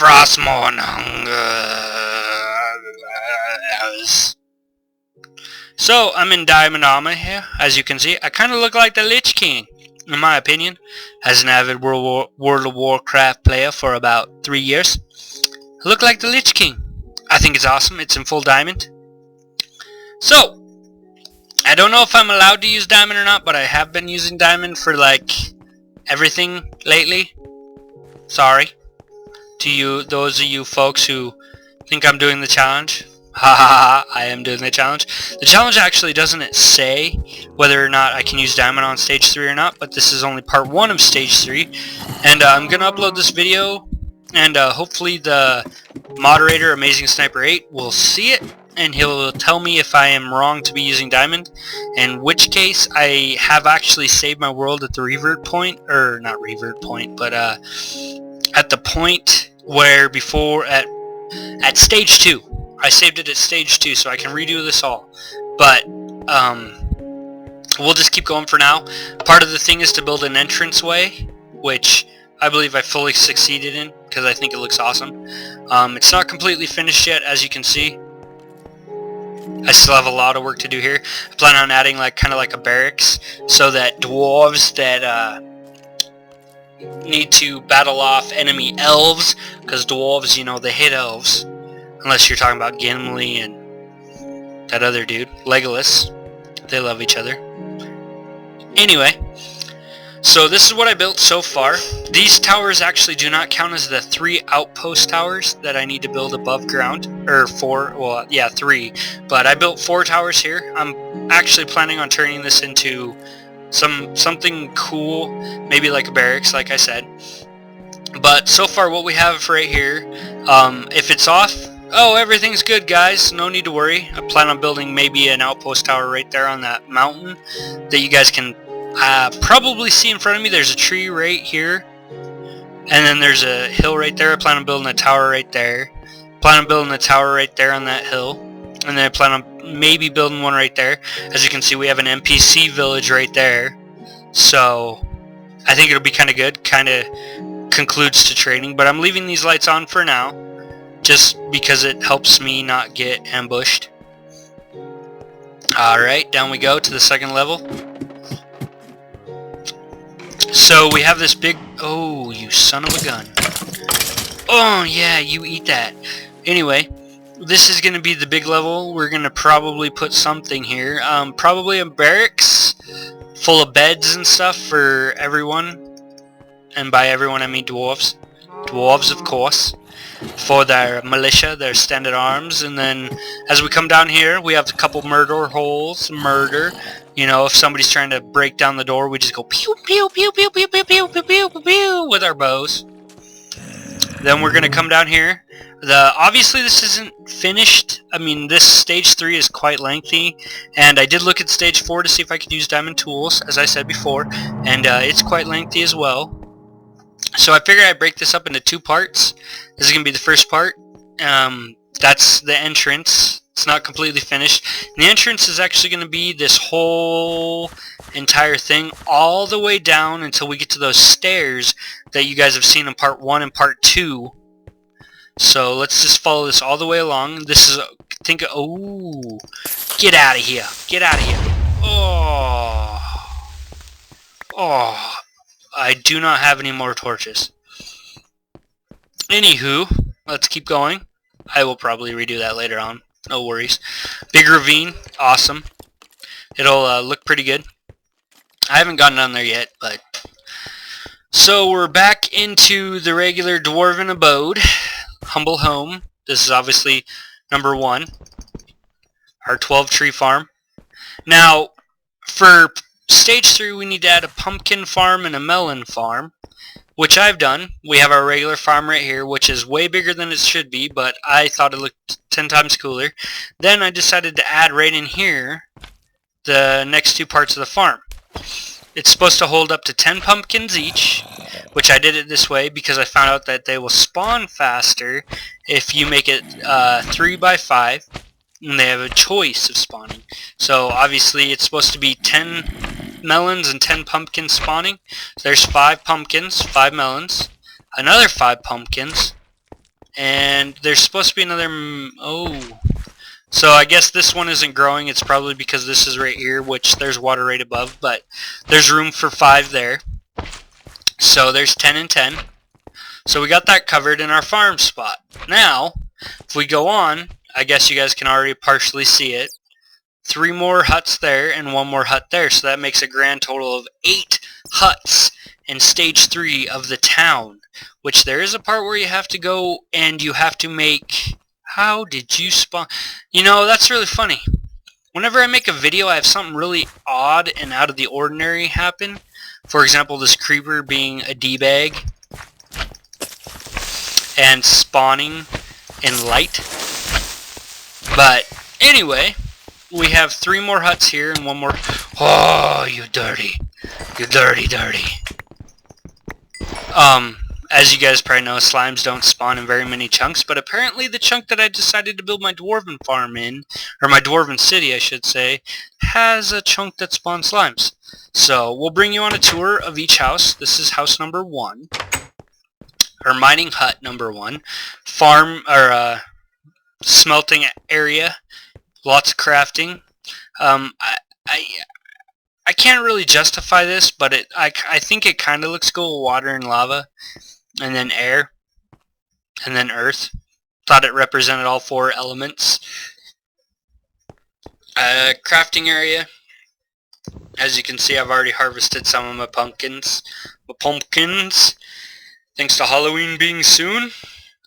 Frostmourne hunger. So I'm in Diamond Armor here, as you can see. I kind of look like the Lich King, in my opinion, as an avid World of Warcraft player for about 3 years. I look like the Lich King. I think it's awesome. It's in full diamond. So I don't know if I'm allowed to use diamond or not, but I have been using diamond for like everything lately. Sorry to you, those of you folks who think I'm doing the challenge. Ha ha ha, I am doing the challenge. The challenge actually doesn't say whether or not I can use diamond on stage 3 or not, but this is only part 1 of stage 3. And I'm going to upload this video, and hopefully the moderator, Amazing Sniper 8, will see it, and he'll tell me if I am wrong to be using diamond, in which case I have actually saved my world at the revert point, or not revert point, but at the point where before at stage 2. I saved it at stage 2 so I can redo this all. But we'll just keep going for now. Part of the thing is to build an entranceway, which I believe I fully succeeded in because I think it looks awesome. It's not completely finished yet, as you can see. I still have a lot of work to do here. I plan on adding kind of like a barracks so that dwarves that need to battle off enemy elves, because dwarves, you know, they hate elves. Unless you're talking about Gimli and that other dude, Legolas. They love each other. Anyway, so this is what I built so far. These towers actually do not count as the 3 outpost towers that I need to build above ground. Or 4, well, yeah, 3. But I built 4 towers here. I'm actually planning on turning this into something cool. Maybe like a barracks, like I said. But so far what we have right here, if it's off, oh, everything's good, guys. No need to worry. I plan on building maybe an outpost tower right there on that mountain that you guys can probably see in front of me. There's a tree right here, and then there's a hill right there. I plan on building a tower right there. Plan on building a tower right there on that hill, and then I plan on maybe building one right there. As you can see, we have an NPC village right there, so I think it'll be kind of good. Kind of concludes to training, but I'm leaving these lights on for now, just because it helps me not get ambushed. Alright, down we go to the second level. So we have this big... Oh, you son of a gun. Oh, yeah, you eat that. Anyway, this is going to be the big level. We're going to probably put something here. Probably a barracks full of beds and stuff for everyone. And by everyone I mean dwarves. Dwarves, of course. For their militia, their standard arms. And then as we come down here, we have a couple murder holes. Murder. You know, if somebody's trying to break down the door, we just go pew pew pew pew pew pew pew pew pew pew pew with our bows. Then we're gonna come down here. Obviously this isn't finished. I mean, this stage 3 is quite lengthy, and I did look at stage 4 to see if I could use diamond tools, as I said before, and it's quite lengthy as well. So I figured I'd break this up into 2 parts. This is gonna be the first part. That's the entrance. It's not completely finished. And the entrance is actually going to be this whole entire thing all the way down until we get to those stairs that you guys have seen in part 1 and part 2. So let's just follow this all the way along. This is, oh, get out of here. Get out of here. Oh, I do not have any more torches. Anywho, let's keep going. I will probably redo that later on. No worries. Big ravine. Awesome. It'll look pretty good. I haven't gotten on there yet, but... So we're back into the regular dwarven abode. Humble home. This is obviously number 1. Our 12 tree farm. Now, for stage 3 we need to add a pumpkin farm and a melon farm, which I've done. We have our regular farm right here, which is way bigger than it should be, but I thought it looked 10 times cooler. Then I decided to add right in here the next 2 parts of the farm. It's supposed to hold up to 10 pumpkins each, which I did it this way because I found out that they will spawn faster if you make it 3 by 5, and they have a choice of spawning. So obviously it's supposed to be 10 melons and 10 pumpkins spawning. So there's 5 pumpkins, 5 melons, another 5 pumpkins, And there's supposed to be another... oh. So I guess this one isn't growing. It's probably because this is right here, which there's water right above. But there's room for 5 there. So there's 10 and 10. So we got that covered in our farm spot. Now, if we go on, I guess you guys can already partially see it. 3 more huts there and 1 more hut there. So that makes a grand total of 8 huts in stage 3 of the town. Which there is a part where you have to go and you have to make... How did you spawn? You know, that's really funny. Whenever I make a video, I have something really odd and out of the ordinary happen. For example, this creeper being a D-bag and spawning in light. But anyway, we have 3 more huts here and 1 more. Oh, you dirty. You dirty. As you guys probably know, slimes don't spawn in very many chunks, but apparently the chunk that I decided to build my dwarven farm in, or my dwarven city I should say, has a chunk that spawns slimes. So we'll bring you on a tour of each house. This is house number 1, or mining hut number 1, farm, or smelting area, lots of crafting. I can't really justify this, but I think it kind of looks cool. Water and lava, and then air, and then earth. Thought it represented all 4 elements. Crafting area. As you can see, I've already harvested some of my pumpkins. Thanks to Halloween being soon.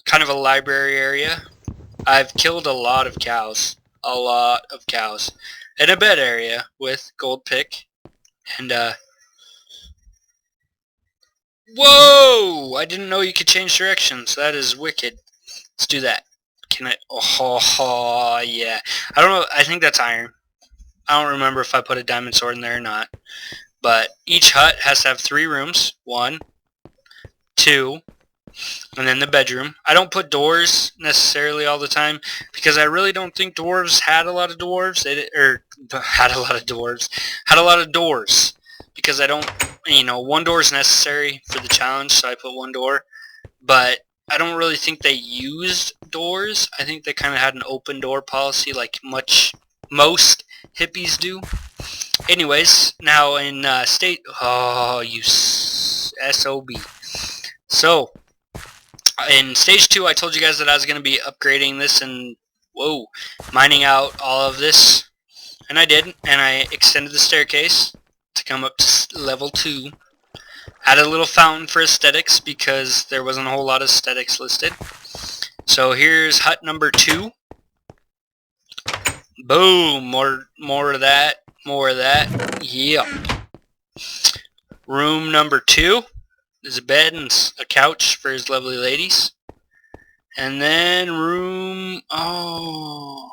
Kind of a library area. I've killed a lot of cows. In a bed area with gold pick. And, whoa! I didn't know you could change directions. That is wicked. Let's do that. Can I? Oh, yeah. I don't know. I think that's iron. I don't remember if I put a diamond sword in there or not. But each hut has to have 3 rooms. 1, 2, and then the bedroom. I don't put doors necessarily all the time because I really don't think dwarves had a lot of dwarves. Had a lot of doors. Because I don't, 1 door is necessary for the challenge, so I put 1 door. But I don't really think they used doors. I think they kind of had an open door policy like most hippies do. Anyways, now in state... Oh, you SOB. So, in stage 2, I told you guys that I was going to be upgrading this and, mining out all of this. And I did, and I extended the staircase to come up to level 2. Added a little fountain for aesthetics because there wasn't a whole lot of aesthetics listed. So here's hut number 2. Boom, more of that. Yep. Room number 2. There's a bed and a couch for his lovely ladies. And then room... Oh...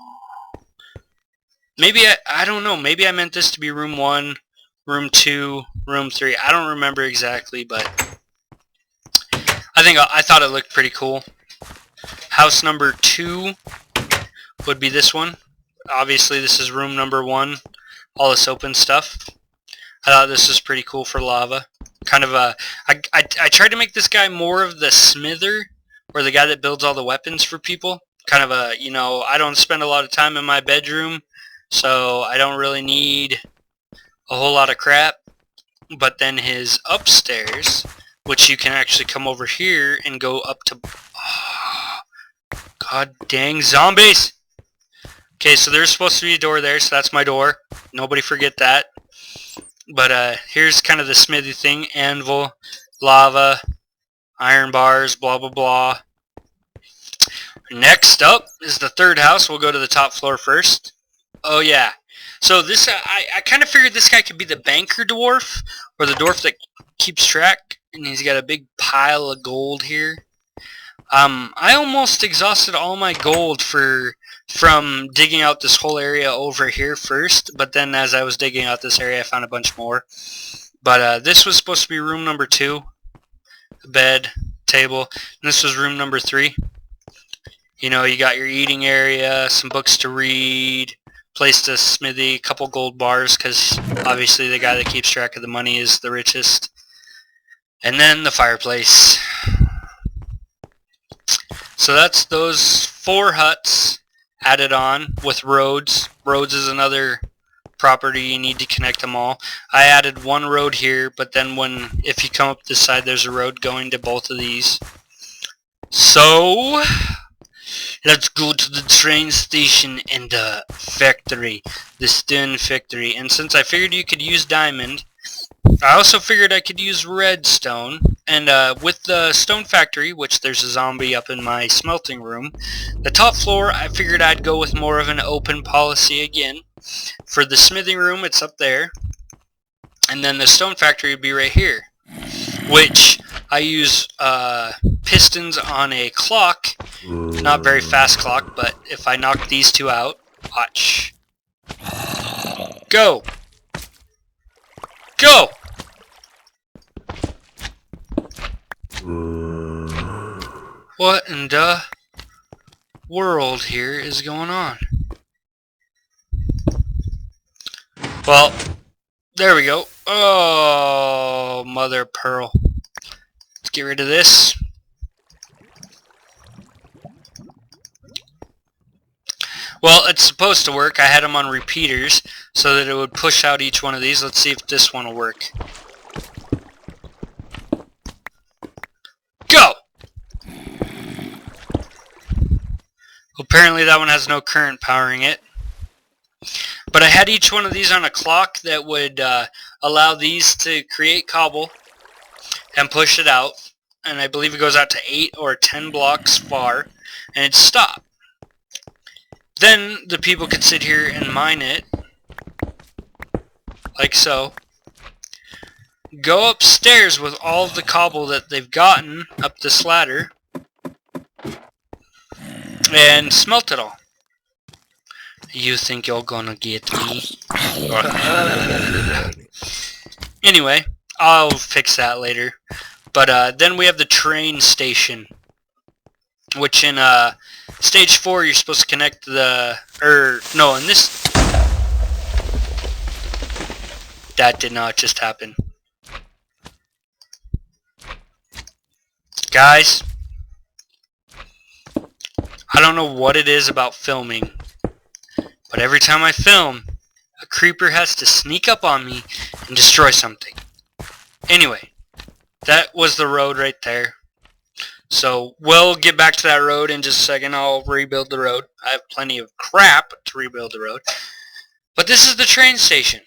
Maybe I don't know. Maybe I meant this to be room 1, room 2, room 3. I don't remember exactly, but I thought it looked pretty cool. House number 2 would be this one. Obviously, this is room number 1. All this open stuff. I thought this was pretty cool for lava. Kind of a... I tried to make this guy more of the smither, or the guy that builds all the weapons for people. Kind of a, I don't spend a lot of time in my bedroom, so I don't really need a whole lot of crap. But then his upstairs, which you can actually come over here and go up to... Oh, God dang zombies! Okay, so there's supposed to be a door there, so that's my door. Nobody forget that. But here's kind of the smithy thing. Anvil, lava, iron bars, blah blah blah. Next up is the 3rd house. We'll go to the top floor first. Oh yeah. So this, I kind of figured this guy could be the banker dwarf, or the dwarf that keeps track, and he's got a big pile of gold here. I almost exhausted all my gold from digging out this whole area over here first, but then as I was digging out this area I found a bunch more. But this was supposed to be room number 2, bed, table, and this was room number 3. You got your eating area, some books to read, place to smithy, a couple gold bars, because obviously the guy that keeps track of the money is the richest. And then the fireplace. So that's those 4 huts added on with roads. Roads is another property, you need to connect them all. I added 1 road here, but then if you come up this side, there's a road going to both of these. So let's go to the train station and the factory, the stone factory. And since I figured you could use diamond, I also figured I could use redstone. And with the stone factory, which there's a zombie up in my smelting room, the top floor I figured I'd go with more of an open policy again. For the smithing room, it's up there, and then the stone factory would be right here, which I use pistons on a clock, not very fast clock, but if I knock these 2 out, watch, go, go. What in the world here is going on? Well, there we go. Oh, mother of pearl. Let's get rid of this. Well, it's supposed to work. I had them on repeaters so that it would push out each one of these. Let's see if this one will work. Go! Apparently that one has no current powering it. But I had each one of these on a clock that would allow these to create cobble and push it out. And I believe it goes out to 8 or 10 blocks far. And it'd stop. Then the people could sit here and mine it. Like so. Go upstairs with all of the cobble that they've gotten up this ladder. And smelt it all. You think you're gonna get me? Anyway, I'll fix that later. But then we have the train station, which in stage 4 you're supposed to connect the, no, in this, that did not just happen. Guys, I don't know what it is about filming, but every time I film, a creeper has to sneak up on me and destroy something. Anyway, that was the road right there. So we'll get back to that road in just a second. I'll rebuild the road. I have plenty of crap to rebuild the road. But this is the train station.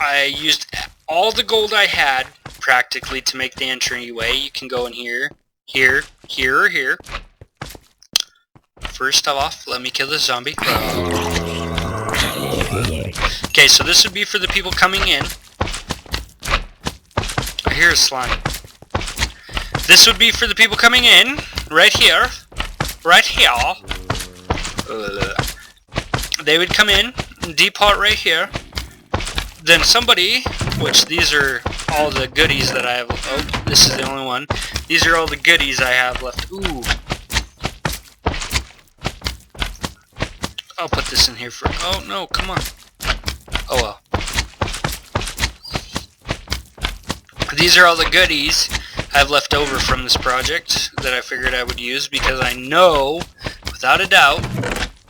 I used all the gold I had practically to make the entryway. You can go in here, here, here, or here. First off, let me kill this zombie. Okay, so this would be for the people coming in. I hear a slime. This would be for the people coming in, right here. Right here. They would come in, depart right here. Then somebody, which these are all the goodies that I have. Oh, this is the only one. These are all the goodies I have left. Ooh. I'll put this in here for... Oh, no, come on. Oh, well. These are all the goodies I have left over from this project that I figured I would use because I know, without a doubt,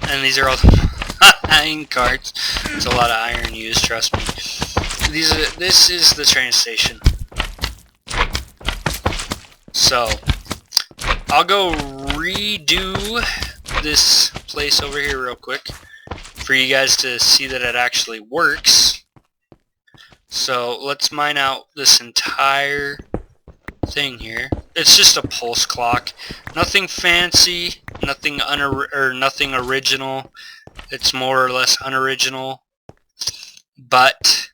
and these are all the iron carts. It's a lot of iron used, trust me. This is the train station. So, I'll go redo this place over here real quick for you guys to see that it actually works. So let's mine out this entire thing here. It's just a pulse clock, nothing fancy, nothing nothing original. It's more or less unoriginal, but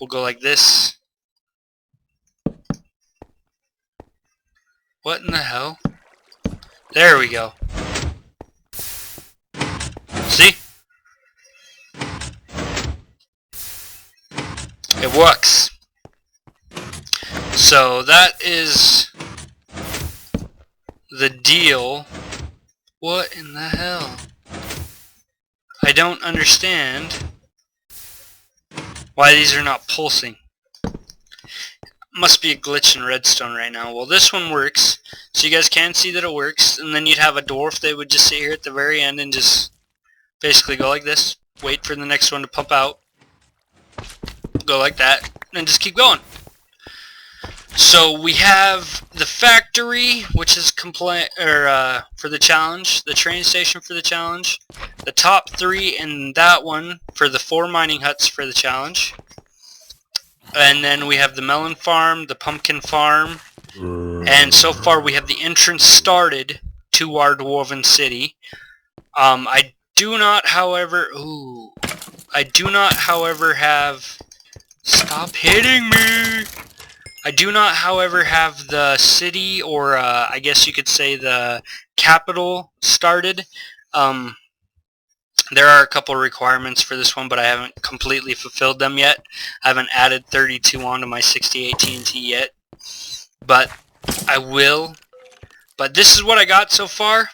we'll go like this. What in the hell? There we go. See? It works. So that is the deal. What in the hell? I don't understand why these are not pulsing. must be a glitch in redstone right now. Well, this one works, so you guys can see that it works, and then you'd have a dwarf that would just sit here at the very end and just basically go like this, wait for the next one to pump out, go like that, and just keep going. So we have the factory, which is for the challenge, the train station for the challenge, the top 3 and that one for the 4 mining huts for the challenge. And then we have the melon farm, the pumpkin farm, and so far we have the entrance started to our dwarven city. I do not, however, have, stop hitting me! I do not, however, have the city, or I guess you could say the capital started. There are a couple requirements for this one, but I haven't completely fulfilled them yet. I haven't added 32 onto my 68 TNT yet, but I will. But this is what I got so far.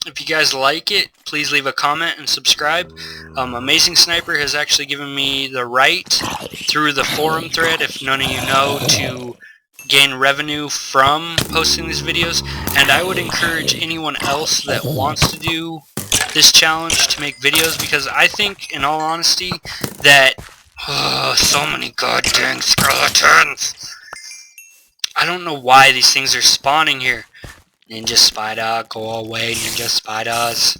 If you guys like it, please leave a comment and subscribe. Amazing Sniper has actually given me the right through the forum thread, if none of you know, to gain revenue from posting these videos, and I would encourage anyone else that wants to do this challenge to make videos, because I think, in all honesty, that so many goddamn skeletons. I don't know why these things are spawning here. Ninja spider, go away, ninja spiders.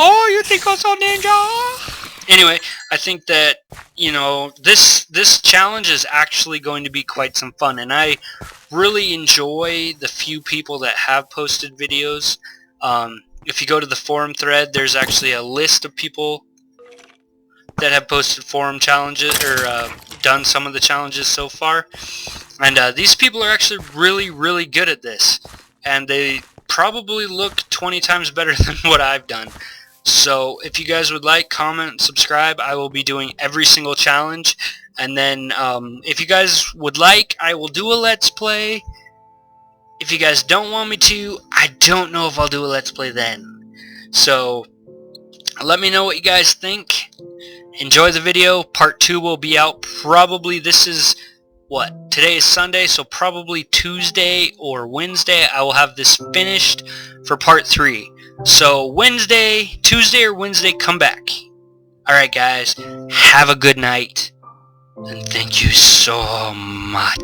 Oh, you think I'm so ninja? Anyway, I think that, you know, this challenge is actually going to be quite some fun, and I really enjoy the few people that have posted videos. If you go to the forum thread, there's actually a list of people that have posted forum challenges, or done some of the challenges so far. And these people are actually really, really good at this. And they probably look 20 times better than what I've done. So if you guys would like, comment, and subscribe. I will be doing every single challenge. And then if you guys would like, I will do a Let's Play. If you guys don't want me to, I don't know if I'll do a Let's Play then. So let me know what you guys think. Enjoy the video. Part 2 will be out probably, this is, what, today is Sunday, so probably Tuesday or Wednesday I will have this finished for part 3. So Tuesday or Wednesday, come back. Alright guys, have a good night, and thank you so much.